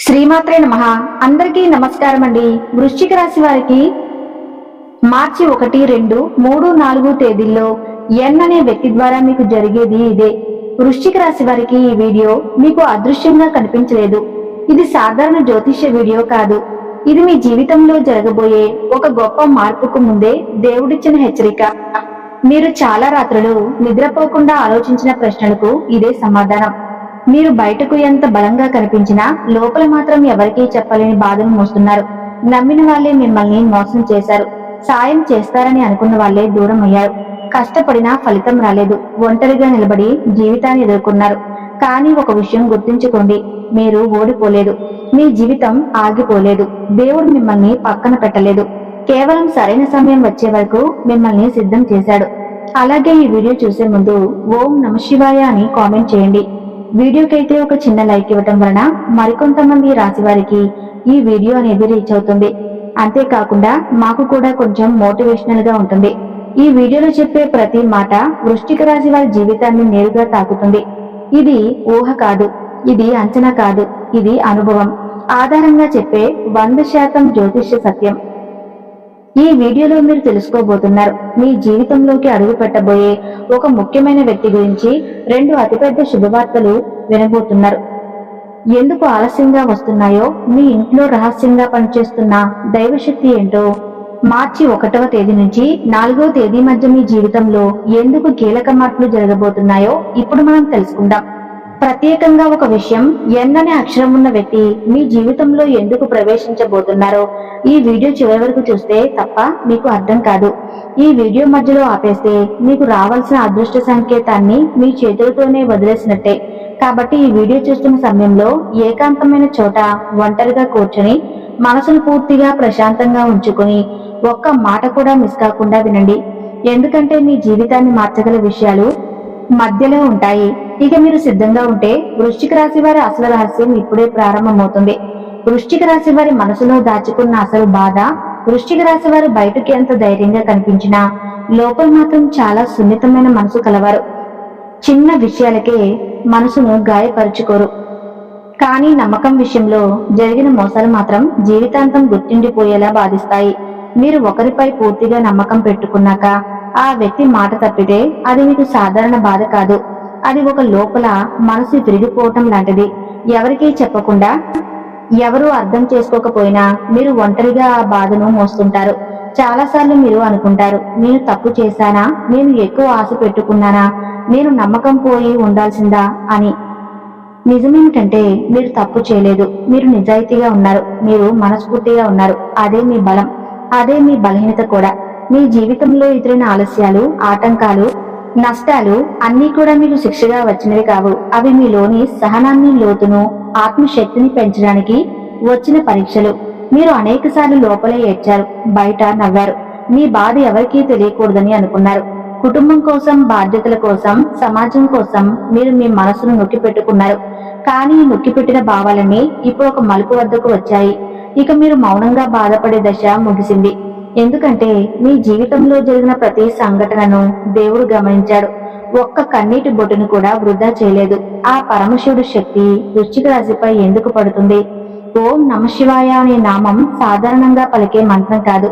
శ్రీమాత్రే నమః. అందరికీ నమస్కారం అండి. వృశ్చిక రాశి వారికి మార్చి 1, 2, 3, 4 తేదీల్లో ఎన్ అనే వ్యక్తి ద్వారా మీకు జరిగేది ఇదే. వృశ్చిక రాశి వారికి ఈ వీడియో మీకు అదృశ్యంగా కనిపించలేదు. ఇది సాధారణ జ్యోతిష్య వీడియో కాదు. ఇది మీ జీవితంలో జరగబోయే ఒక గొప్ప మార్పుకు ముందే దేవుడిచ్చిన హెచ్చరిక. మీరు చాలా రాత్రులు నిద్రపోకుండా ఆలోచించిన ప్రశ్నలకు ఇదే సమాధానం. మీరు బయటకు ఎంత బలంగా కనిపించినా లోపల మాత్రం ఎవరికీ చెప్పలేని బాధను మోస్తున్నారు. నమ్మిన వాళ్ళే మిమ్మల్ని మోసం చేశారు. సాయం చేస్తారని అనుకున్న వాళ్ళే దూరం అయ్యారు. కష్టపడినా ఫలితం రాలేదు. ఒంటరిగా నిలబడి జీవితాన్ని ఎదుర్కొన్నారు. కానీ ఒక విషయం గుర్తుంచుకోండి, మీరు ఓడిపోలేదు. మీ జీవితం ఆగిపోలేదు. దేవుడు మిమ్మల్ని పక్కన పెట్టలేదు. కేవలం సరైన సమయం వచ్చే వరకు మిమ్మల్ని సిద్ధం చేశాడు. అలాగే ఈ వీడియో చూసే ముందు ఓం నమః శివాయ అని కామెంట్ చేయండి. వీడియోకైతే ఒక చిన్న లైక్ ఇవ్వటం వలన మరికొంతమంది రాశి వారికి ఈ వీడియో అనేది రీచ్ అవుతుంది. అంతేకాకుండా మాకు కూడా కొంచెం మోటివేషనల్ గా ఉంటుంది. ఈ వీడియోలో చెప్పే ప్రతి మాట వృశ్చిక రాశి వారి జీవితాన్ని నేరుగా తాకుతుంది. ఇది ఊహ కాదు, ఇది అంచనా కాదు, ఇది అనుభవం ఆధారంగా చెప్పే 100% జ్యోతిష్య సత్యం. ఈ వీడియోలో మీరు తెలుసుకోబోతున్నారు, మీ జీవితంలోకి అడుగు పెట్టబోయే ఒక ముఖ్యమైన వ్యక్తి గురించి 2 అతిపెద్ద శుభవార్తలు వినబోతున్నారు. ఎందుకు ఆలస్యంగా వస్తున్నాయో, మీ ఇంట్లో రహస్యంగా పనిచేస్తున్న దైవశక్తి ఏంటో, మార్చి 1వ తేదీ నుంచి 4వ తేదీ మధ్య మీ జీవితంలో ఎందుకు కీలక మార్పులు జరగబోతున్నాయో ఇప్పుడు మనం తెలుసుకుందాం. ప్రత్యేకంగా ఒక విషయం, ఎన్ అనే అక్షరం ఉన్న వ్యక్తి మీ జీవితంలో ఎందుకు ప్రవేశించబోతున్నారో ఈ వీడియో చివరి వరకు చూస్తే తప్ప మీకు అర్థం కాదు. ఈ వీడియో మధ్యలో ఆపేస్తే మీకు రావాల్సిన అదృష్ట సంకేతాన్ని మీ చేతులతోనే వదిలేసినట్టే. కాబట్టి ఈ వీడియో చూస్తున్న సమయంలో ఏకాంతమైన చోట ఒంటరిగా కూర్చొని మనసును పూర్తిగా ప్రశాంతంగా ఉంచుకొని ఒక్క మాట కూడా మిస్ కాకుండా వినండి. ఎందుకంటే మీ జీవితాన్ని మార్చగల విషయాలు మధ్యలో ఉంటాయి. ఇక మీరు సిద్ధంగా ఉంటే వృశ్చిక రాశి వారి అసలు రహస్యం ఇప్పుడే ప్రారంభమవుతుంది. వృశ్చిక రాశి వారి మనసులో దాచుకున్న అసలు బాధ. వృశ్చిక రాశి వారు బయటకి ఎంత ధైర్యంగా కనిపించినా లోపల మాత్రం చాలా సున్నితమైన మనసు కలవారు. చిన్న విషయాలకే మనసును గాయపరుచుకోరు. కానీ నమ్మకం విషయంలో జరిగిన మోసాలు మాత్రం జీవితాంతం గుర్తుండిపోయేలా బాధిస్తాయి. మీరు ఒకరిపై పూర్తిగా నమ్మకం పెట్టుకున్నాక ఆ వ్యక్తి మాట తప్పితే అది మీకు సాధారణ బాధ కాదు. అది ఒక లోపల మనసు విరిగిపోవటం లాంటిది. ఎవరికీ చెప్పకుండా, ఎవరూ అర్థం చేసుకోకపోయినా మీరు ఒంటరిగా ఆ బాధను మోస్తుంటారు. చాలాసార్లు మీరు అనుకుంటారు, నేను తప్పు చేశానా, నేను ఎక్కువ ఆశ పెట్టుకున్నానా, నేను నమ్మకం పోయి ఉండాల్సిందా అని. నిజమేమిటంటే మీరు తప్పు చేయలేదు. మీరు నిజాయితీగా ఉన్నారు. మీరు మనస్ఫూర్తిగా ఉన్నారు. అదే మీ బలం, అదే మీ బలహీనత కూడా. మీ జీవితంలో ఎదురైన ఆలస్యాలు, ఆటంకాలు, నష్టాలు అన్నీ కూడా మీకు శిక్షగా వచ్చినవి కావు. అవి మీలోని సహనాన్ని, లోతును, ఆత్మశక్తిని పెంచడానికి వచ్చిన పరీక్షలు. మీరు అనేకసార్లు లోపలే ఏడ్చారు, బయట నవ్వారు. మీ బాధ ఎవరికీ తెలియకూడదని అనుకున్నారు. కుటుంబం కోసం, బాధ్యతల కోసం, సమాజం కోసం మీరు మీ మనసును నొక్కి పెట్టుకున్నారు. కానీ నొక్కిపెట్టిన భావాలన్నీ ఇప్పుడు ఒక మలుపు వద్దకు వచ్చాయి. ఇక మీరు మౌనంగా బాధపడే దశ ముగిసింది. ఎందుకంటే మీ జీవితంలో జరిగిన ప్రతి సంఘటనను దేవుడు గమనించాడు. ఒక్క కన్నీటి బొట్టును కూడా వృధా చేయలేదు. ఆ పరమశివుడు శక్తి వృశ్చిక రాశిపై ఎందుకు పడుతుంది? ఓం నమః శివాయ అనే నామం సాధారణంగా పలికే మంత్రం కాదు.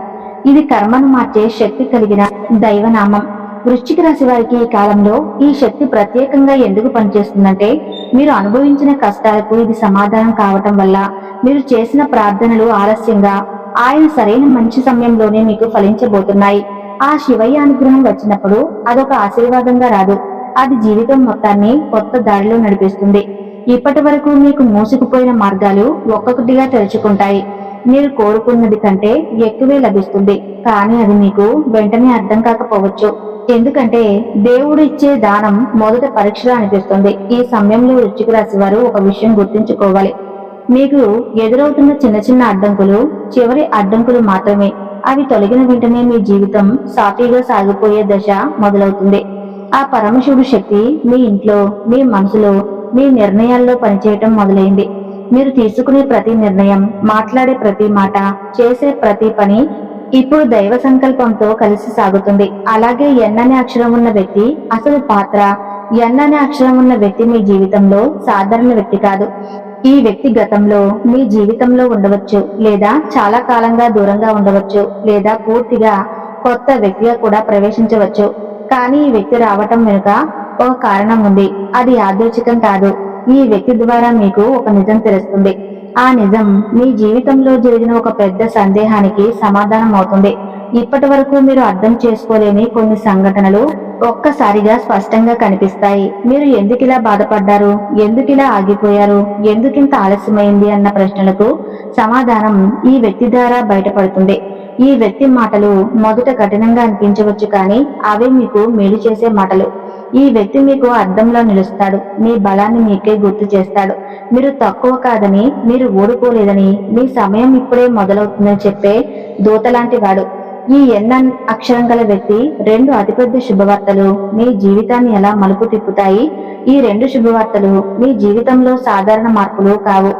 ఇది కర్మను మార్చే శక్తి కలిగిన దైవనామం. వృశ్చిక రాశి వారికి ఈ కాలంలో ఈ శక్తి ప్రత్యేకంగా ఎందుకు పనిచేస్తుందంటే, మీరు అనుభవించిన కష్టాలకు ఇది సమాధానం కావటం వల్ల. మీరు చేసిన ప్రార్థనలు ఆలస్యంగా ఆయన సరైన మంచి సమయంలోనే మీకు ఫలించబోతున్నాయి. ఆ శివయ్య అనుగ్రహం వచ్చినప్పుడు అదొక ఆశీర్వాదంగా రాదు, అది జీవితం మొత్తాన్ని కొత్త దారిలో నడిపిస్తుంది. ఇప్పటి వరకు మీకు మూసుకుపోయిన మార్గాలు ఒక్కొక్కటిగా తెరుచుకుంటాయి. మీరు కోరుకున్నది కంటే ఎక్కువే లభిస్తుంది. కానీ అది మీకు వెంటనే అర్థం కాకపోవచ్చు. ఎందుకంటే దేవుడు ఇచ్చే దానం మొదట పరీక్షగా అనిపిస్తుంది. ఈ సమయంలో వృశ్చిక రాశి వారు ఒక విషయం గుర్తుంచుకోవాలి, మీకు ఎదురవుతున్న చిన్న చిన్న అడ్డంకులు చివరి అడ్డంకులు మాత్రమే. అవి తొలగిన వెంటనే మీ జీవితం సాఫీగా సాగిపోయే దశ మొదలవుతుంది. ఆ పరమశివుడు శక్తి మీ ఇంట్లో, మీ మనసులో, మీ నిర్ణయాల్లో పనిచేయటం మొదలైంది. మీరు తీసుకునే ప్రతి నిర్ణయం, మాట్లాడే ప్రతి మాట, చేసే ప్రతి పని ఇప్పుడు దైవ సంకల్పంతో కలిసి సాగుతుంది. అలాగే ఎన్ అనే అక్షరం ఉన్న వ్యక్తి అసలు పాత్ర. ఎన్ అనే అక్షరం ఉన్న వ్యక్తి మీ జీవితంలో సాధారణ వ్యక్తి కాదు. ఈ వ్యక్తి గతంలో మీ జీవితంలో ఉండవచ్చు, లేదా చాలా కాలంగా దూరంగా ఉండవచ్చు, లేదా పూర్తిగా కొత్త వ్యక్తిగా కూడా ప్రవేశించవచ్చు. కానీ ఈ వ్యక్తి రావటం వెనుక ఒక కారణం ఉంది. అది యాదృచ్ఛికం కాదు. ఈ వ్యక్తి ద్వారా మీకు ఒక నిజం తెలుస్తుంది. ఆ నిజం మీ జీవితంలో జరిగిన ఒక పెద్ద సందేహానికి సమాధానం అవుతుంది. ఇప్పటి వరకు మీరు అర్థం చేసుకోలేని కొన్ని సంఘటనలు ఒక్కసారిగా స్పష్టంగా కనిపిస్తాయి. మీరు ఎందుకిలా బాధపడ్డారు, ఎందుకిలా ఆగిపోయారు, ఎందుకింత ఆలస్యమైంది అన్న ప్రశ్నలకు సమాధానం ఈ వ్యక్తి ద్వారా బయటపడుతుంది. ఈ వ్యక్తి మాటలు మొదట కఠినంగా అనిపించవచ్చు, కానీ అవే మీకు మేలు చేసే మాటలు. ఈ వ్యక్తి మీకు అద్దంలో నిలుస్తాడు. మీ బలాన్ని మీకే గుర్తు చేస్తాడు. మీరు తక్కువ కాదని, మీరు ఓడిపోలేదని, మీ సమయం ఇప్పుడే మొదలవుతుందని చెప్పే దూతలాంటి వాడు. ఈ ఎన్ అక్షరం గల వ్యక్తి రెండు అతిపెద్ద శుభవార్తలు మీ జీవితాన్ని ఎలా మలుపు తిప్పుతాయి. ఈ రెండు శుభవార్తలు మీ జీవితంలో సాధారణ మార్పులు కావు.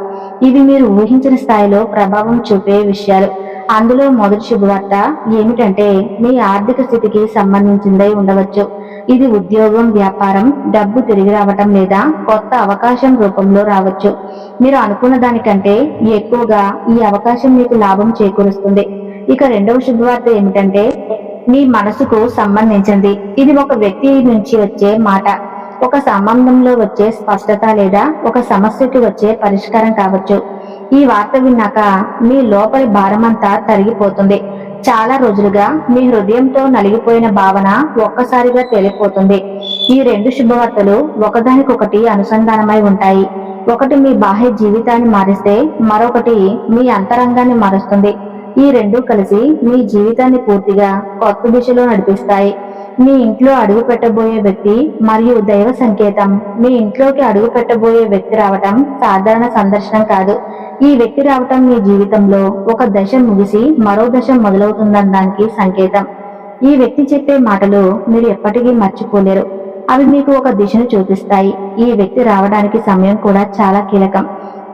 ఇవి మీరు ఊహించిన స్థాయిలో ప్రభావం చూపే విషయాలు. అందులో మొదటి శుభవార్త ఏమిటంటే, మీ ఆర్థిక స్థితికి సంబంధించిందై ఉండవచ్చు. ఇది ఉద్యోగం, వ్యాపారం, డబ్బు తిరిగి రావటం లేదా కొత్త అవకాశం రూపంలో రావచ్చు. మీరు అనుకున్న దానికంటే ఎక్కువగా ఈ అవకాశం మీకు లాభం చేకూరుస్తుంది. ఇక రెండవ శుభవార్త ఏమిటంటే, మీ మనసుకు సంబంధించింది. ఇది ఒక వ్యక్తి నుంచి వచ్చే మాట, ఒక సంబంధంలో వచ్చే స్పష్టత, లేదా ఒక సమస్యకి వచ్చే పరిష్కారం కావచ్చు. ఈ వార్త విన్నాక మీ లోపలి భారమంతా తరిగిపోతుంది. చాలా రోజులుగా మీ హృదయంతో నలిగిపోయిన భావన ఒక్కసారిగా తేలిపోతుంది. ఈ రెండు శుభవార్తలు ఒకదానికొకటి అనుసంధానమై ఉంటాయి. ఒకటి మీ బాహ్య జీవితాన్ని మారిస్తే, మరొకటి మీ అంతరంగాన్ని మారుస్తుంది. ఈ రెండు కలిసి మీ జీవితాన్ని పూర్తిగా కొత్త దిశలో నడిపిస్తాయి. మీ ఇంట్లో అడుగు పెట్టబోయే వ్యక్తి మరియు దైవ సంకేతం. మీ ఇంట్లోకి అడుగు పెట్టబోయే వ్యక్తి రావటం సాధారణ సందర్శనం కాదు. ఈ వ్యక్తి రావటం మీ జీవితంలో ఒక దశ ముగిసి మరో దశ మొదలవుతుందనడానికి సంకేతం. ఈ వ్యక్తి చెప్పే మాటలు మీరు ఎప్పటికీ మర్చిపోలేరు. అవి మీకు ఒక దిశను చూపిస్తాయి. ఈ వ్యక్తి రావడానికి సమయం కూడా చాలా కీలకం.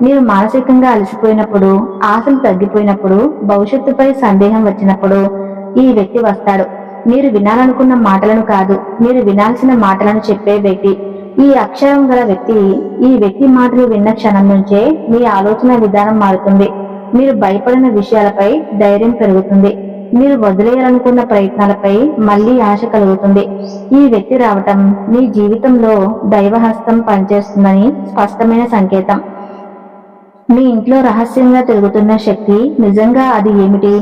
మీరు మానసికంగా అలసిపోయినప్పుడు, ఆశలు తగ్గిపోయినప్పుడు, భవిష్యత్తుపై సందేహం వచ్చినప్పుడు ఈ వ్యక్తి వస్తాడు. మీరు వినాలనుకున్న మాటలను కాదు, మీరు వినాల్సిన మాటలను చెప్పే వ్యక్తి. ఈ అక్షరం గల వ్యక్తి, ఈ వ్యక్తి మాటలు విన్న క్షణం నుంచే మీ ఆలోచన విధానం మారుతుంది. మీరు భయపడిన విషయాలపై ధైర్యం పెరుగుతుంది. మీరు వదిలేయాలనుకున్న ప్రయత్నాలపై మళ్లీ ఆశ కలుగుతుంది. ఈ వ్యక్తి రావటం మీ జీవితంలో దైవహస్తం పనిచేస్తుందని స్పష్టమైన సంకేతం. మీ ఇంట్లో రహస్యంగా తిరుగుతున్న శక్తి నిజంగా అది ఏమిటి?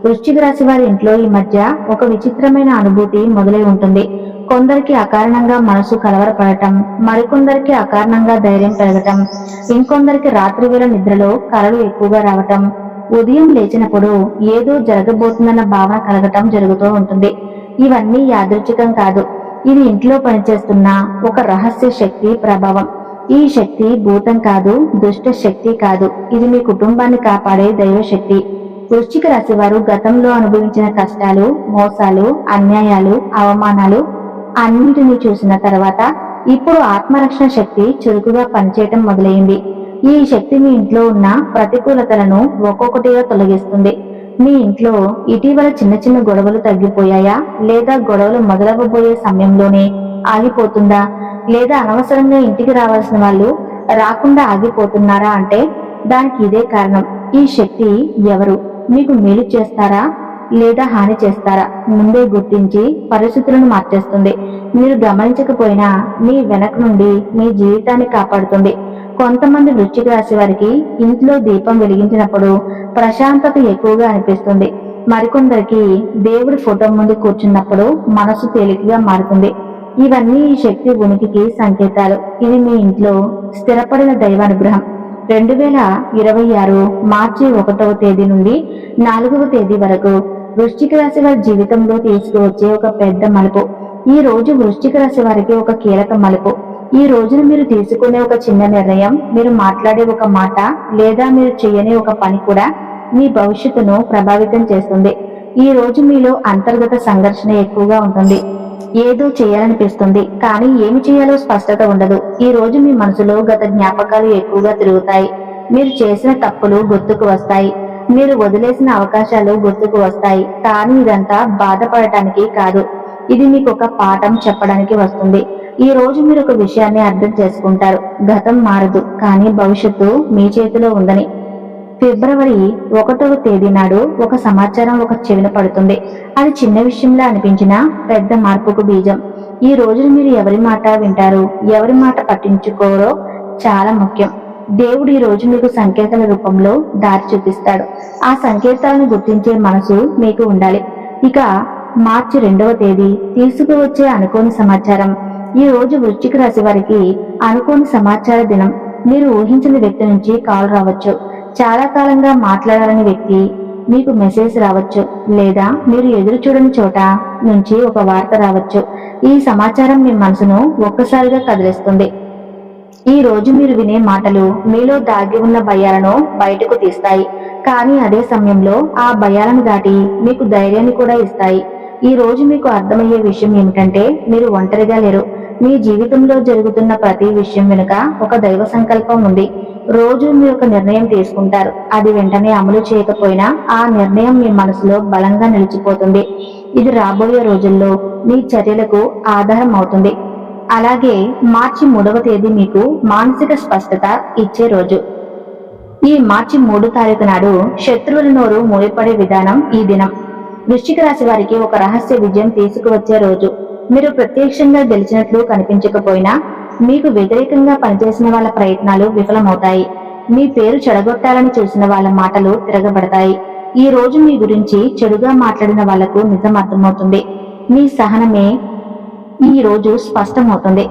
వృశ్చిక రాశి వారి ఇంట్లో ఈ మధ్య ఒక విచిత్రమైన అనుభూతి మొదలై ఉంటుంది. కొందరికి అకారణంగా మనసు కలవరపడటం, మరికొందరికి అకారణంగా ధైర్యం పెరగటం, ఇంకొందరికి రాత్రి వేళ నిద్రలో కలలు ఎక్కువగా రావటం, ఉదయం లేచినప్పుడు ఏదో జరగబోతుందన్న భావన కలగటం జరుగుతూ ఉంటుంది. ఇవన్నీ యాదృచ్ఛికం కాదు. ఇది ఇంట్లో పనిచేస్తున్న ఒక రహస్య శక్తి ప్రభావం. ఈ శక్తి భూతం కాదు, దుష్ట శక్తి కాదు. ఇది మీ కుటుంబాన్ని కాపాడే దైవశక్తి. వృశ్చిక రాశి వారు గతంలో అనుభవించిన కష్టాలు, మోసాలు, అన్యాయాలు, అవమానాలు అన్నిటినీ చూసిన తర్వాత ఇప్పుడు ఆత్మరక్షణ శక్తి చురుకుగా పనిచేయటం మొదలైంది. ఈ శక్తి మీ ఇంట్లో ఉన్న ప్రతికూలతలను ఒక్కొక్కటిగా తొలగిస్తుంది. మీ ఇంట్లో ఇటీవల చిన్న చిన్న గొడవలు తగ్గిపోయాయా, లేదా గొడవలు మొదలవ్వబోయే సమయంలోనే ఆగిపోతుందా, లేదా అనవసరంగా ఇంటికి రావాల్సిన వాళ్ళు రాకుండా ఆగిపోతున్నారా అంటే దానికి ఇదే కారణం. ఈ శక్తి ఎవరు మీకు మేలు చేస్తారా లేదా హాని చేస్తారా ముందే గుర్తించి పరిస్థితులను మార్చేస్తుంది. మీరు గమనించకపోయినా మీ వెనక నుండి మీ జీవితాన్ని కాపాడుతుంది. కొంతమంది వృశ్చిక రాశి వారికి ఇంట్లో దీపం వెలిగించినప్పుడు ప్రశాంతత ఎక్కువగా అనిపిస్తుంది. మరికొందరికి దేవుడి ఫోటో ముందు కూర్చున్నప్పుడు మనసు తేలికగా మారుతుంది. ఇవన్నీ ఈ శక్తి ఉనికికి సంకేతాలు. ఇది మీ ఇంట్లో స్థిరపడిన దైవానుగ్రహం. 2026 మార్చి 1వ తేదీ నుండి 4వ తేదీ వరకు వృశ్చిక రాశి వారి జీవితంలో తీసుకువచ్చే ఒక పెద్ద మలుపు. ఈ రోజు వృశ్చిక రాశి వారికి ఒక కీలక మలుపు. ఈ రోజున మీరు తీసుకునే ఒక చిన్న నిర్ణయం, మీరు మాట్లాడే ఒక మాట, లేదా మీరు చేయని ఒక పని కూడా మీ భవిష్యత్తును ప్రభావితం చేస్తుంది. ఈ రోజు మీలో అంతర్గత సంఘర్షణ ఎక్కువగా ఉంటుంది. ఏదో చేయాలనిపిస్తుంది, కానీ ఏమి చేయాలో స్పష్టత ఉండదు. ఈ రోజు మీ మనసులో గత జ్ఞాపకాలు ఎక్కువగా తిరుగుతాయి. మీరు చేసిన తప్పులు గుర్తుకు వస్తాయి. మీరు వదిలేసిన అవకాశాలు గుర్తుకు వస్తాయి. కానీ ఇదంతా బాధపడటానికి కాదు, ఇది మీకు ఒక పాఠం చెప్పడానికి వస్తుంది. ఈ రోజు మీరు ఒక విషయాన్ని అర్థం చేసుకుంటారు. గతం మారదు, కానీ భవిష్యత్తు మీ చేతిలో ఉందని. ఫిబ్రవరి 1వ తేదీ నాడు ఒక సమాచారం ఒక చెవిన పడుతుంది. అది చిన్న విషయంలా అనిపించినా పెద్ద మార్పుకు బీజం. ఈ రోజున మీరు ఎవరి మాట వింటారు, ఎవరి మాట పట్టించుకోరో చాలా ముఖ్యం. దేవుడు ఈ రోజు మీకు సంకేతాల రూపంలో దారి చూపిస్తాడు. ఆ సంకేతాలను గుర్తించే మనసు మీకు ఉండాలి. ఇక మార్చి 2వ తేదీ తీసుకువచ్చే అనుకోని సమాచారం. ఈ రోజు వృశ్చిక రాశి వారికి అనుకోని సమాచార దినం. మీరు ఊహించిన వ్యక్తి నుంచి కాల్ రావచ్చు. చాలా కాలంగా మాట్లాడాలని వ్యక్తి మీకు మెసేజ్ రావచ్చు, లేదా మీరు ఎదురు చూడని చోట నుంచి ఒక వార్త రావచ్చు. ఈ సమాచారం మీ మనసును ఒక్కసారిగా కదిలిస్తుంది. ఈ రోజు మీరు వినే మాటలు మీలో దాగి ఉన్న భయాలను బయటకు తీస్తాయి, కానీ అదే సమయంలో ఆ భయాలను దాటి మీకు ధైర్యాన్ని కూడా ఇస్తాయి. ఈ రోజు మీకు అర్థమయ్యే విషయం ఏమిటంటే మీరు ఒంటరిగా లేరు. మీ జీవితంలో జరుగుతున్న ప్రతి విషయం వెనుక ఒక దైవ సంకల్పం ఉంది. రోజు మీరు ఒక నిర్ణయం తీసుకుంటారు. అది వెంటనే అమలు చేయకపోయినా ఆ నిర్ణయం మీ మనసులో బలంగా నిలిచిపోతుంది. ఇది రాబోయే రోజుల్లో మీ చర్యలకు ఆధారం అవుతుంది. అలాగే మార్చి 3వ తేదీ మీకు మానసిక స్పష్టత ఇచ్చే రోజు. ఈ మార్చి 3 తారీఖు నాడు శత్రువుల నోరు మూయపడే విధానం ఈ దినం. వృశ్చిక రాశి వారికి ఒక రహస్య విజయం తీసుకువచ్చే రోజు. మీరు ప్రత్యక్షంగా గెలిచినట్లు కనిపించకపోయినా మీకు వ్యతిరేకంగా పనిచేసిన వాళ్ళ ప్రయత్నాలు విఫలమవుతాయి. మీ పేరు చెడగొట్టాలని చూసిన వాళ్ళ మాటలు తిరగబడతాయి. ఈ రోజు మీ గురించి చెడుగా మాట్లాడిన వాళ్లకు నిజం అర్థమవుతుంది. మీ సహనమే ఈ రోజు స్పష్టమవుతుంది.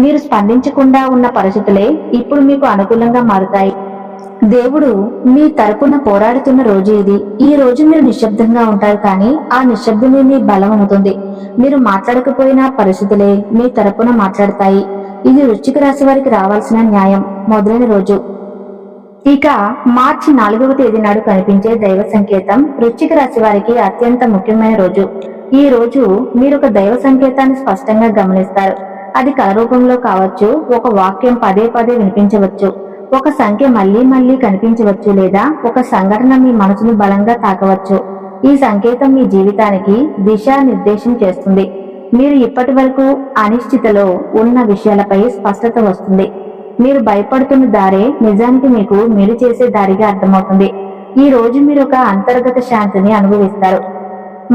మీరు స్పందించకుండా ఉన్న పరిస్థితులే ఇప్పుడు మీకు అనుకూలంగా మారుతాయి. దేవుడు మీ తరపున పోరాడుతున్న రోజు ఇది. ఈ రోజు మీరు నిశ్శబ్దంగా ఉంటారు, కానీ ఆ నిశ్శబ్దమే మీ బలం అవుతుంది. మీరు మాట్లాడకపోయినా పరిస్థితులే మీ తరపున మాట్లాడతాయి. ఇది వృశ్చిక రాశి వారికి రావాల్సిన న్యాయం మొదలైన రోజు. ఇక మార్చి 4వ తేదీ నాడు కనిపించే దైవ సంకేతం వృశ్చిక రాశి వారికి అత్యంత ముఖ్యమైన రోజు. ఈ రోజు మీరు ఒక దైవ సంకేతాన్ని స్పష్టంగా గమనిస్తారు. అది కల రూపంలో కావచ్చు, ఒక వాక్యం పదే పదే వినిపించవచ్చు, ఒక సంఖ్య మళ్లీ మళ్లీ కనిపించవచ్చు, లేదా ఒక సంఘటన మీ మనసును బలంగా తాకవచ్చు. ఈ సంకేతం మీ జీవితానికి దిశానిర్దేశం చేస్తుంది. మీరు ఇప్పటి వరకు అనిశ్చితలో ఉన్న విషయాలపై స్పష్టత వస్తుంది. మీరు భయపడుతున్న దారే నిజానికి మీకు మేలు చేసే దారిగా అర్థమవుతుంది. ఈ రోజు మీరు ఒక అంతర్గత శాంతిని అనుభవిస్తారు.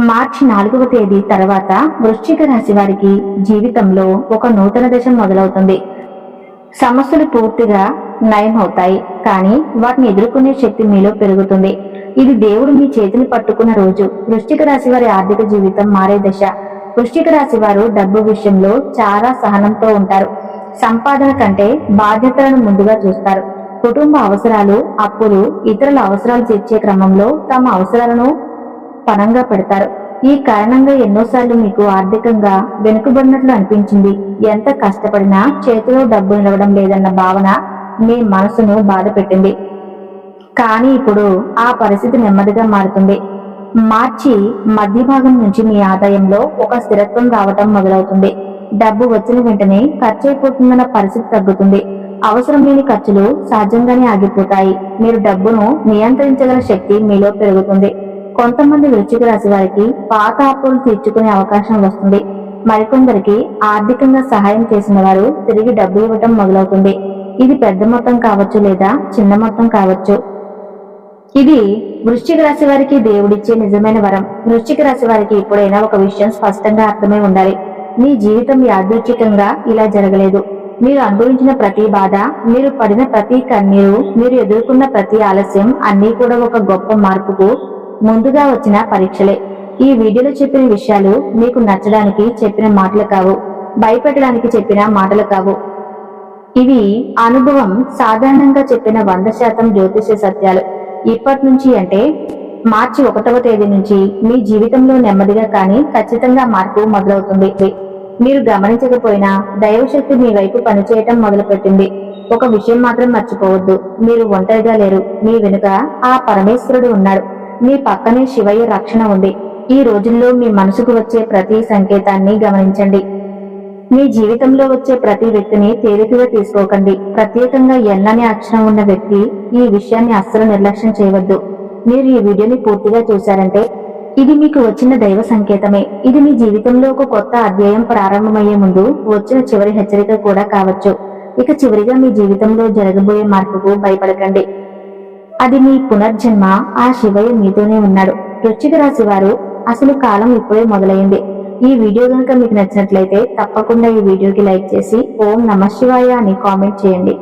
మార్చి 4వ తేదీ తర్వాత వృశ్చిక రాశి వారికి జీవితంలో ఒక నూతన దశ మొదలవుతుంది. సమస్యలు పూర్తిగా నయం అవుతాయి, కానీ వాటిని ఎదుర్కొనే శక్తి మీలో పెరుగుతుంది. ఇది దేవుడు మీ చేతిని పట్టుకున్న రోజు. వృశ్చిక రాశి వారి ఆర్థిక జీవితం మారే దశ. వృశ్చిక రాశి వారు డబ్బు విషయంలో చాలా సహనంతో ఉంటారు. సంపాదన కంటే బాధ్యతలను ముందుగా చూస్తారు. కుటుంబ అవసరాలు, అప్పులు, ఇతరుల అవసరాలు తీర్చే క్రమంలో తమ అవసరాలను పణంగా పెడతారు. ఈ కారణంగా ఎన్నోసార్లు మీకు ఆర్థికంగా వెనుకబడినట్లు అనిపించింది. ఎంత కష్టపడినా చేతిలో డబ్బు నిలవడం లేదన్న భావన మీ మనసును బాధ పెట్టింది. కానీ ఇప్పుడు ఆ పరిస్థితి నెమ్మదిగా మారుతుంది. మార్చి మధ్య భాగం నుంచి మీ ఆదాయంలో ఒక స్థిరత్వం రావటం మొదలవుతుంది. డబ్బు వచ్చిన వెంటనే ఖర్చు అయిపోతుందన్న పరిస్థితి తగ్గుతుంది. అవసరం లేని ఖర్చులు సహజంగానే ఆగిపోతాయి. మీరు డబ్బును నియంత్రించగల శక్తి మీలో పెరుగుతుంది. కొంతమంది వృశ్చిక రాశి వారికి పాత అప్పులు తీర్చుకునే అవకాశం వస్తుంది. మరికొందరికి ఆర్థికంగా సహాయం చేసిన వారు తిరిగి డబ్బు ఇవ్వటం మొదలవుతుంది. ఇది పెద్ద మొత్తం కావచ్చు, లేదా చిన్న మొత్తం కావచ్చు. ఇది వృశ్చిక రాశి వారికి దేవుడిచ్చే నిజమైన వరం. వృశ్చిక రాశి వారికి ఎప్పుడైనా ఒక విషయం స్పష్టంగా అర్థమై ఉండాలి. మీ జీవితం యాదృచ్ఛికంగా ఇలా జరగలేదు. మీరు అనుభవించిన ప్రతి బాధ, మీరు పడిన ప్రతి కన్నీరు, మీరు ఎదుర్కొన్న ప్రతి ఆలస్యం అన్నీ కూడా ఒక గొప్ప మార్పుకు ముందుగా వచ్చిన పరీక్షలే. ఈ వీడియోలో చెప్పిన విషయాలు మీకు నచ్చడానికి చెప్పిన మాటలు కావు, భయపెట్టడానికి చెప్పిన మాటలు కావు. ఇవి అనుభవం సాధారణంగా చెప్పిన 100% జ్యోతిష సత్యాలు. ఇప్పటి నుంచి అంటే మార్చి 1వ తేదీ నుంచి మీ జీవితంలో నెమ్మదిగా కానీ ఖచ్చితంగా మార్పు మొదలవుతుంది. మీరు గమనించకపోయినా దైవశక్తి మీ వైపు పనిచేయటం మొదలుపెట్టింది. ఒక విషయం మాత్రం మర్చిపోవద్దు, మీరు ఒంటరిగా లేరు. మీ వెనుక ఆ పరమేశ్వరుడు ఉన్నాడు. మీ పక్కనే శివయ్య రక్షణ ఉంది. ఈ రోజుల్లో మీ మనసుకు వచ్చే ప్రతి సంకేతాన్ని గమనించండి. మీ జీవితంలో వచ్చే ప్రతి వ్యక్తిని తేలికగా తీసుకోకండి. ప్రత్యేకంగా ఎన్ననే అక్షరం ఉన్న వ్యక్తి, ఈ విషయాన్ని అస్సలు నిర్లక్ష్యం చేయవద్దు. మీరు ఈ వీడియోని పూర్తిగా చూశారంటే ఇది మీకు వచ్చిన దైవ సంకేతమే. ఇది మీ జీవితంలో ఒక కొత్త అధ్యాయం ప్రారంభమయ్యే ముందు వచ్చిన చివరి హెచ్చరిక కూడా కావచ్చు. ఇక చివరిగా మీ జీవితంలో జరగబోయే మార్పుకు భయపడకండి. అది మీ పునర్జన్మ. ఆ శివయ్య మీతోనే ఉన్నాడు. వృశ్చిక రాశి వారు, అసలు కాలం ఇప్పుడే మొదలైంది. ఈ వీడియో కనుక మీకు నచ్చినట్లయితే తప్పకుండా ఈ వీడియోకి లైక్ చేసి ఓం నమః శివాయ అని కామెంట్ చేయండి.